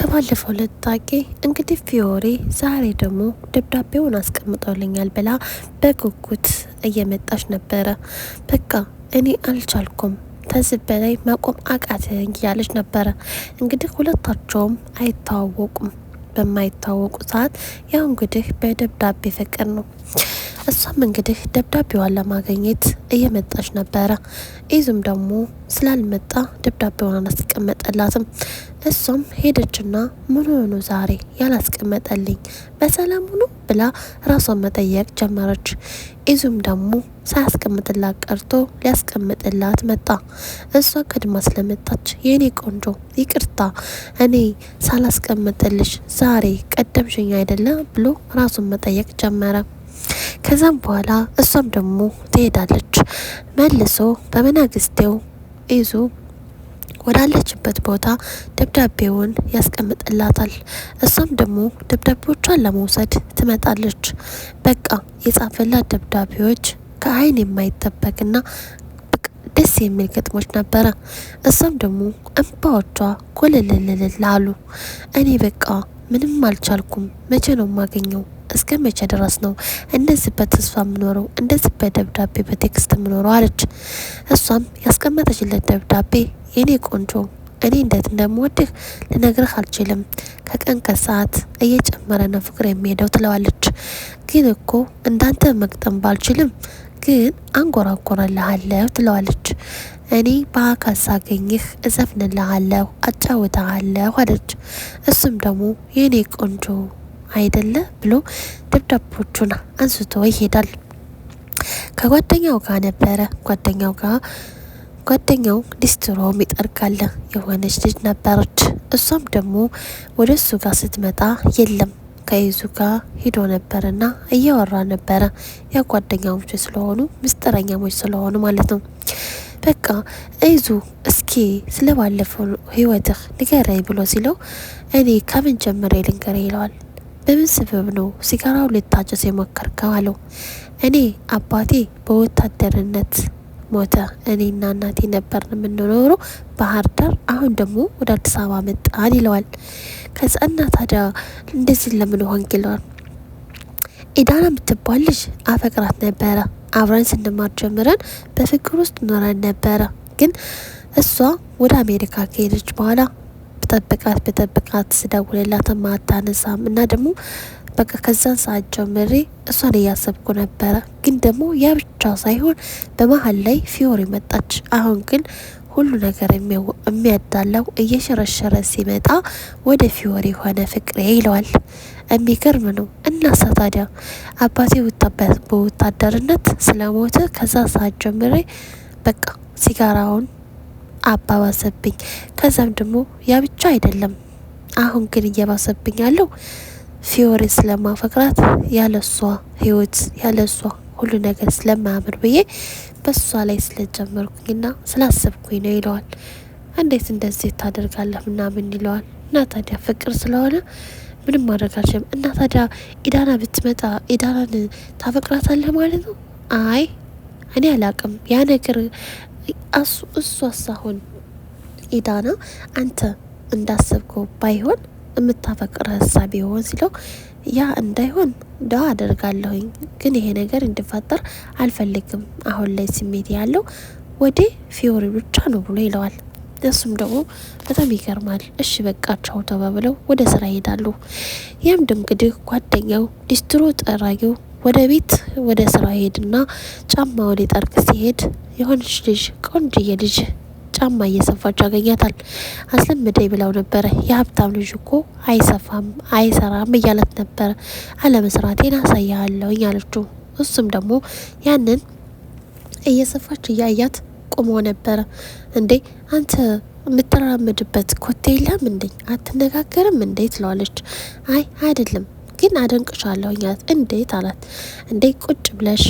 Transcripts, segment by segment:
ከባለፈው ለጣቂ እንግዲህ ፊዮሪ ዛሬ ደግሞ ደብዳቤውን አስቀምጠውልኛል ብላ በጉጉት እየመጣች ነበረ። በቃ እኔ አልቻልኩም ከዚህ በላይ መቆም አቃተኝ እያለች ነበረ። እንግዲህ ሁለታቸውም አይተዋወቁም። በማይታወቁ ሰዓት ያው እንግዲህ በደብዳቤ ፍቅር ነው። እሷም እንግዲህ ደብዳቤዋን ለማግኘት እየመጣች ነበረ። ኢዙም ደግሞ ስላልመጣ ደብዳቤውን አላስቀመጠላትም። እሷም ሄደችና ምን ሆኖ ዛሬ ያላስቀመጠልኝ በሰላም ሆኖ ብላ ራሷን መጠየቅ ጀመረች። ኢዙም ደግሞ ሳያስቀምጥላት ቀርቶ ሊያስቀምጥላት መጣ። እሷ ቀድማ ስለመጣች የኔ ቆንጆ ይቅርታ እኔ ሳላስቀምጥልሽ ዛሬ ቀደምሽኝ አይደለ ብሎ ራሱን መጠየቅ ጀመረ። ከዛም በኋላ እሷም ደግሞ ትሄዳለች። መልሶ በመናግስቴው ኢዙ ወዳለችበት ቦታ ደብዳቤውን ያስቀምጥላታል። እሷም ደግሞ ደብዳቤዎቿን ለመውሰድ ትመጣለች። በቃ የጻፈላት ደብዳቤዎች ከአይን የማይጠበቅና ደስ የሚል ግጥሞች ነበረ። እሷም ደግሞ እንባዎቿ ኮልልልልል አሉ። እኔ በቃ ምንም አልቻልኩም። መቼ ነው የማገኘው? እስከ መቼ ድረስ ነው እንደዚህ በተስፋ የምኖረው? እንደዚህ በደብዳቤ በቴክስት የምኖረው አለች። እሷም ያስቀመጠችለት ደብዳቤ የኔ ቆንጆ እኔ እንዴት እንደምወድህ ልነግርህ አልችልም። ከቀን ከሰዓት እየጨመረ ነው ፍቅር የሚሄደው ትለዋለች። ግን እኮ እንዳንተ መግጠም ባልችልም ግን አንጎራጎራለሁ ትለዋለች። እኔ በአካል ሳገኝህ እዘፍንልሃለሁ፣ አጫውተሃለሁ አለች። እሱም ደግሞ የኔ ቆንጆ አይደለ ብሎ ደብዳቤዎቹን አንስቶ ይሄዳል። ከጓደኛው ጋር ነበረ። ጓደኛው ሊስትሮ ይጠርጋል። የሆነች ልጅ ነበረች። እሷም ደግሞ ወደ እሱ ጋር ስትመጣ የለም ከይዙ ጋር ሂዶ ነበርና እያወራ ነበረ። ያ ጓደኛሞች ስለሆኑ ምስጢረኛሞች ስለሆኑ ማለት ነው። በቃ ይዙ እስኪ ስለባለፈው ህይወትህ ንገረኝ ብሎ ሲለው እኔ ከምን ጀምሬ ልንገረኝ ይለዋል። በምን ስበብ ነው ሲጋራው ልታጨስ የሞከርከው አለው። እኔ አባቴ በወታደርነት ሞተ። እኔና እናቴ ነበር የምንኖረው ባህር ዳር፣ አሁን ደግሞ ወደ አዲስ አበባ መጣን ይለዋል። ከዛ እና ታዲያ እንደዚህ ለምን ሆንክ ይለዋል። ኢዳና የምትባል ልጅ አፈቅራት ነበረ። አብረን ስንማር ጀምረን በፍቅር ውስጥ ኖረን ነበረ። ግን እሷ ወደ አሜሪካ ከሄደች በኋላ በጠብቃት ስደውልላት አታነሳም እና ደግሞ በቃ ከዛን ሰዓት ጀምሬ እሷን እያሰብኩ ነበረ። ግን ደግሞ ያ ብቻ ሳይሆን በመሀል ላይ ፊዮሪ መጣች። አሁን ግን ሁሉ ነገር የሚያዳላው እየሸረሸረ ሲመጣ ወደ ፊዮሪ ሆነ ፍቅሬ ይለዋል። የሚገርም ነው። እናሳ ታዲያ አባቴ በወታደርነት ስለሞተ ከዛ ሰዓት ጀምሬ በቃ ሲጋራውን አባባሰብኝ። ከዛም ደግሞ ያ ብቻ አይደለም፣ አሁን ግን እየባሰብኝ ያለው ፊዮሪ ስለማፈቅራት ያለሷ ህይወት ያለሷ ሁሉ ነገር ስለማያምር ብዬ በሷ ላይ ስለጀመርኩኝና ስላሰብኩኝ ነው ይለዋል። እንዴት እንደዚህ ታደርጋለህ ምናምን ይለዋል። እና ታዲያ ፍቅር ስለሆነ ምንም ማድረግ አልችልም። እና ታዲያ ኢዳና ብትመጣ ኢዳናን ታፈቅራታለህ ማለት ነው? አይ እኔ አላቅም ያ ነገር እሷ ሳሆን ኢዳና አንተ እንዳሰብከው ባይሆን የምታፈቅር ሀሳብ ይሆን ሲለው ያ እንዳይሆን ዳዋ አደርጋለሁኝ፣ ግን ይሄ ነገር እንዲፈጠር አልፈልግም። አሁን ላይ ስሜት ያለው ወደ ፊዮሪ ብቻ ነው ብሎ ይለዋል። እሱም ደግሞ በጣም ይገርማል። እሺ በቃቸው ተባብለው ወደ ስራ ይሄዳሉ። ያም እንግዲህ ጓደኛው ሊስትሮ ጠራጊው ወደ ቤት ወደ ስራ ሄድና ጫማውን ሊጠርግ ሲሄድ የሆነች ልጅ ቆንጅዬ ልጅ ጫማ እየሰፋች ያገኛታል። አስለምደኝ ብለው ነበረ። የሀብታም ልጅ እኮ አይሰፋም አይሰራም እያለት ነበረ። አለመስራቴን አሳያለሁኝ አለችው። እሱም ደግሞ ያንን እየሰፋች እያያት ቆሞ ነበረ። እንዴ አንተ የምትራመድበት ኮቴ የለም እንዴ? አትነጋገርም እንዴ ትለዋለች። አይ አይደለም ግን አደንቅሻለሁኝ አላት። እንዴት አላት። እንዴ ቁጭ ብለሽ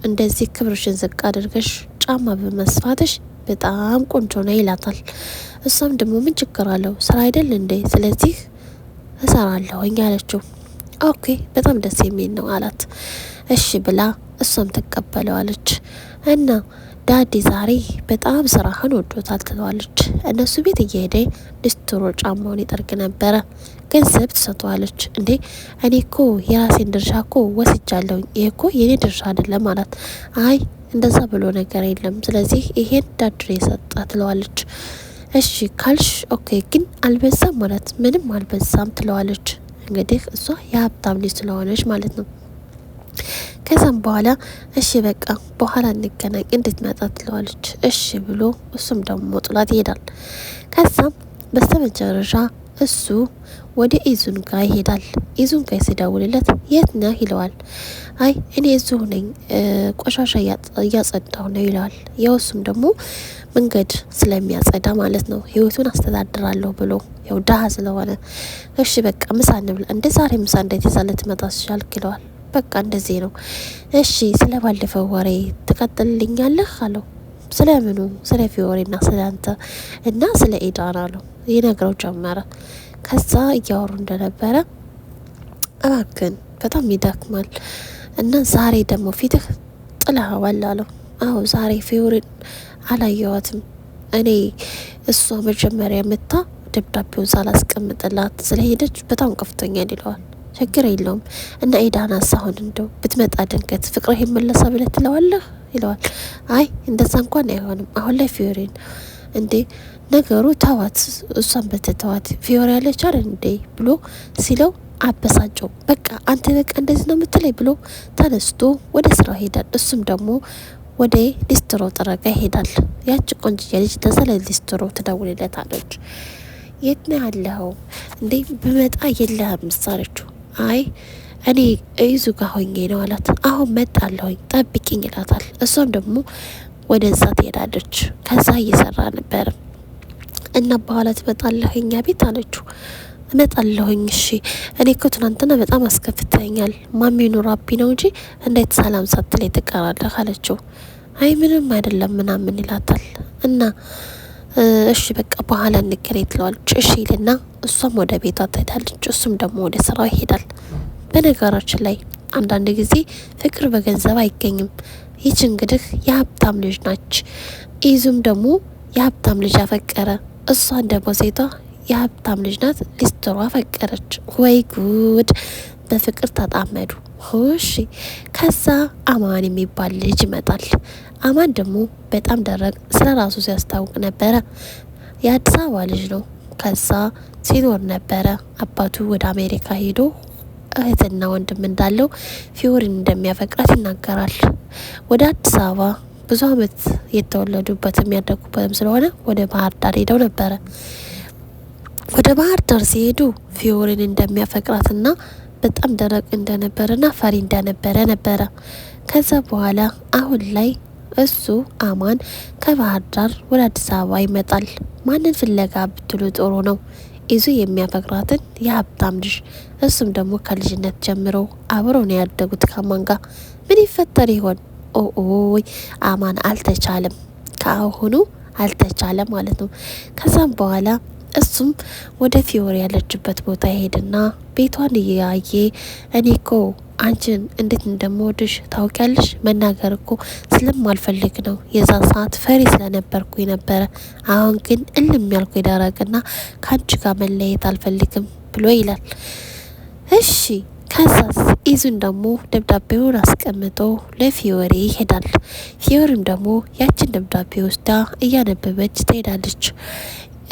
እንደዚህ ክብርሽን ዝቅ አድርገሽ ጫማ በመስፋትሽ በጣም ቆንጆ ነው ይላታል። እሷም ደግሞ ምን ችግር አለው ስራ አይደል እንዴ? ስለዚህ እሰራለሁኝ አለችው። ኦኬ በጣም ደስ የሚል ነው አላት። እሺ ብላ እሷም ተቀበለዋለች። እና ዳዲ ዛሬ በጣም ስራህን ወዶታል ትለዋለች። እነሱ ቤት እየሄደ ሊስትሮ ጫማውን ይጠርግ ነበረ። ገንዘብ ትሰጠዋለች። እንዴ እኔ እኮ የራሴን ድርሻ እኮ ወስጃለሁኝ፣ ይሄ እኮ የኔ ድርሻ አይደለም አላት። አይ እንደዛ ብሎ ነገር የለም፣ ስለዚህ ይሄን ዳድሬ ሰጣ ትለዋለች። እሺ ካልሽ ኦኬ፣ ግን አልበዛም ማለት ምንም አልበዛም ትለዋለች። እንግዲህ እሷ የሀብታም ልጅ ስለሆነች ማለት ነው። ከዛም በኋላ እሺ በቃ በኋላ እንገናኝ እንድትመጣ ትለዋለች። እሺ ብሎ እሱም ደግሞ ጥላት ይሄዳል። ከዛም በስተመጨረሻ እሱ ወደ ኢዙን ጋር ይሄዳል። ኢዙን ጋር ሲደውልለት የት ነህ ይለዋል። አይ እኔ እዚሁ ነኝ ቆሻሻ እያጸዳሁ ነው ይለዋል። ያው እሱም ደግሞ መንገድ ስለሚያጸዳ ማለት ነው ህይወቱን አስተዳድራለሁ ብሎ ያው ድሀ ስለሆነ እሺ በቃ ምሳ እንብላ፣ እንደ ዛሬ ምሳ እንዴት ይዛለት መጣ ሲሻልክ ይለዋል። በቃ እንደዚህ ነው። እሺ ስለ ባለፈው ወሬ ትቀጥልልኛለህ አለው። ስለ ምኑ? ስለ ፊዮሬና ስለ አንተ እና ስለ ኤዳና ነው ይነግረው ጀመረ። ከዛ እያወሩ እንደነበረ እባክን በጣም ይደክማል እና ዛሬ ደግሞ ፊትህ ጥለኸዋል አለው። አዎ ዛሬ ፊዮሬን አላየዋትም እኔ እሷ መጀመሪያ መታ ደብዳቤውን ሳላስቀምጥላት ስለሄደች በጣም ከፍቶኛል ይለዋል። ችግር የለውም እና ኤዳናስ አሁን እንደው ብትመጣ ድንገት ፍቅርህ ይመለሳ ብለህ ትለዋለህ ይለዋል። አይ እንደዛ እንኳን አይሆንም አሁን ላይ ፊዮሬን እንዴ ነገሩ ተዋት፣ እሷን በተተዋት ፊዮሬ ያለች አይደል እንዴ ብሎ ሲለው አበሳጨው። በቃ አንተ በቃ እንደዚህ ነው የምትለኝ ብሎ ተነስቶ ወደ ስራው ሄዳል። እሱም ደግሞ ወደ ሊስትሮ ጥረጋ ይሄዳል። ያቺ ቆንጅዬ ልጅ ለዘለ ሊስትሮ ትደውልለታለች። የት ነው ያለኸው እንዴ ብመጣ የለህም ምሳለችው። አይ እኔ ኢዙ ጋር ሆኜ ነው አላት። አሁን መጣለሁኝ ጠብቂኝ ይላታል። እሷም ደግሞ ወደዛ ትሄዳለች። ከዛ እየሰራ ነበር እና በኋላ ትመጣለህ እኛ ቤት አለችው። እመጣለሁኝ እሺ እኔ እኮ ትናንትና በጣም አስከፍተኛል ማሚ ኑራቢ ነው እንጂ እንዴት ሰላም ሳትለኝ ትቀራለህ አለችው። አይ ምንም አይደለም ምናምን ይላታል። እና እሺ በቃ በኋላ እንገናኝ ትለዋለች። እሺ ይልና እሷም ወደ ቤቷ ትሄዳለች። እሱም ደግሞ ወደ ስራው ይሄዳል። በነገራችን ላይ አንዳንድ ጊዜ ፍቅር በገንዘብ አይገኝም። ይች እንግዲህ የሀብታም ልጅ ናች። ኢዙም ደግሞ የሀብታም ልጅ አፈቀረ። እሷን ደግሞ ሴቷ የሀብታም ልጅ ናት፣ ሊስትሮ አፈቀረች። ወይ ጉድ! በፍቅር ተጣመዱ። እሺ ከዛ አማን የሚባል ልጅ ይመጣል። አማን ደግሞ በጣም ደረቅ ስለ ራሱ ሲያስታውቅ ነበረ። የአዲስ አበባ ልጅ ነው። ከዛ ሲኖር ነበረ። አባቱ ወደ አሜሪካ ሄዶ እህትና ወንድም እንዳለው ፊዮሬን እንደሚያፈቅራት ይናገራል። ወደ አዲስ አበባ ብዙ አመት የተወለዱበትም ያደጉበትም ስለሆነ ወደ ባህር ዳር ሄደው ነበረ። ወደ ባህር ዳር ሲሄዱ ፊዮሬን እንደሚያፈቅራትና በጣም ደረቅ እንደነበረና ፈሪ እንደነበረ ነበረ። ከዛ በኋላ አሁን ላይ እሱ አማን ከባህር ዳር ወደ አዲስ አበባ ይመጣል። ማንን ፍለጋ ብትሉ ጥሩ ነው፣ ኢዙ የሚያፈቅራትን የሀብታም ልጅ። እሱም ደግሞ ከልጅነት ጀምሮ አብረው ነው ያደጉት ከአማን ጋር። ምን ይፈጠር ይሆን? ኦይ አማን አልተቻለም፣ ከአሁኑ አልተቻለም ማለት ነው። ከዛም በኋላ እሱም ወደ ፊዮሬ ያለችበት ቦታ ይሄድና ቤቷን እያየ እኔ እኮ አንቺን እንዴት እንደምወድሽ ታውቂያለሽ፣ መናገር እኮ ስለማልፈልግ ነው። የዛ ሰዓት ፈሪ ስለነበርኩ ነበረ። አሁን ግን እልም ያልኩ ደረቅና ከአንቺ ጋር መለየት አልፈልግም ብሎ ይላል። እሺ ከዛስ ኢዙን ደግሞ ደብዳቤውን አስቀምጦ ለፊዮሬ ይሄዳል። ፊዮሬም ደግሞ ያችን ደብዳቤ ወስዳ እያነበበች ትሄዳለች።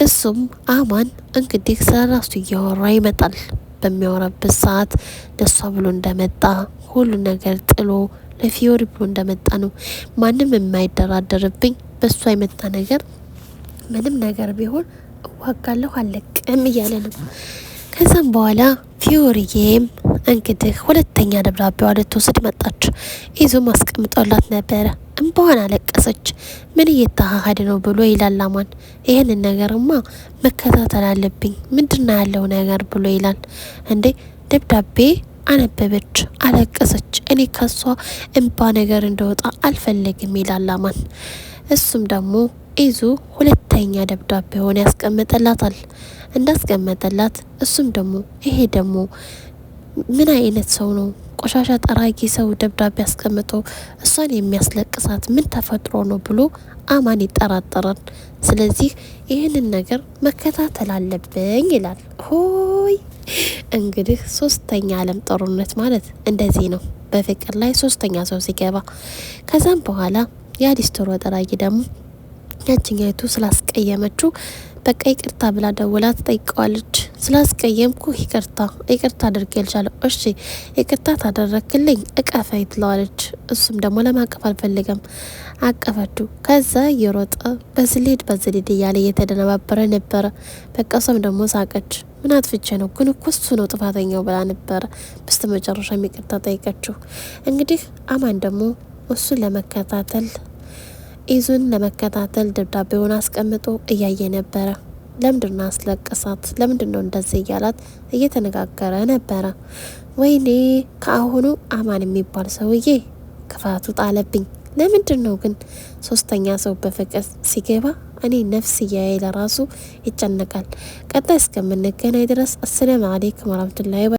እሱም አማን እንግዲህ ስለራሱ እያወራ ይመጣል። በሚያወራበት ሰዓት ለሷ ብሎ እንደመጣ ሁሉ ነገር ጥሎ ለፊዮሬ ብሎ እንደመጣ ነው። ማንም የማይደራደርብኝ በሷ የመጣ ነገር ምንም ነገር ቢሆን እዋጋለሁ አለቅም እያለ ነው። ከዛም በኋላ ፊዮሬም እንግዲህ ሁለተኛ ደብዳቤዋ ልትወስድ መጣች። ኢዙም አስቀምጦላት ነበረ። እንባዋን አለቀሰች። ምን እየተካሄደ ነው ብሎ ይላል አማን። ይህንን ነገርማ መከታተል አለብኝ፣ ምንድነው ያለው ነገር ብሎ ይላል። እንዴ ደብዳቤ አነበበች፣ አለቀሰች። እኔ ከሷ እንባ ነገር እንደወጣ አልፈለግም ይላል አማን። እሱም ደግሞ ኢዙ ሁለተኛ ደብዳቤውን ያስቀምጥላታል። እንዳስቀመጠላት እሱም ደግሞ ይሄ ደግሞ ምን አይነት ሰው ነው? ቆሻሻ ጠራጊ ሰው ደብዳቤ አስቀምጦ እሷን የሚያስለቅሳት ምን ተፈጥሮ ነው ብሎ አማን ይጠራጠራል። ስለዚህ ይህንን ነገር መከታተል አለብኝ ይላል። ሆይ እንግዲህ ሶስተኛ ዓለም ጦርነት ማለት እንደዚህ ነው። በፍቅር ላይ ሶስተኛ ሰው ሲገባ ከዛም በኋላ የአዲስቶር ጠራጊ ደግሞ ያችኛይቱ ስላስቀየመችው በቃ ይቅርታ ብላ ደውላ ትጠይቀዋለች። ስላስቀየምኩ ይቅርታ አድርጌልሻለሁ፣ እሺ ይቅርታ ታደረክልኝ እቀፈኝ ትለዋለች። እሱም ደግሞ ለማቀፍ አልፈልገም፣ አቀፈችው። ከዛ እየሮጠ በዝሊድ እያለ እየተደነባበረ ነበረ። በቃ እሷም ደግሞ ሳቀች። ምን አጥፍቼ ነው ግን እኮ እሱ ነው ጥፋተኛው ብላ ነበረ። በስተ መጨረሻ ይቅርታ ጠይቀችው። እንግዲህ አማን ደግሞ እሱን ለመከታተል ኢዙን ለመከታተል ደብዳቤውን አስቀምጦ እያየ ነበረ። ለምንድነው አስለቀሳት? ለምንድነው እንደዚህ እያላት እየተነጋገረ ነበረ። ወይኔ ከአሁኑ አማን የሚባል ሰውዬ ክፋቱ ጣለብኝ። ለምንድነው ግን ሶስተኛ ሰው በፍቅር ሲገባ እኔ ነፍስያዬ ለራሱ ይጨነቃል። ቀጣይ እስከምንገናኝ ድረስ አሰላሙ አለይኩም ወራህመቱላሂ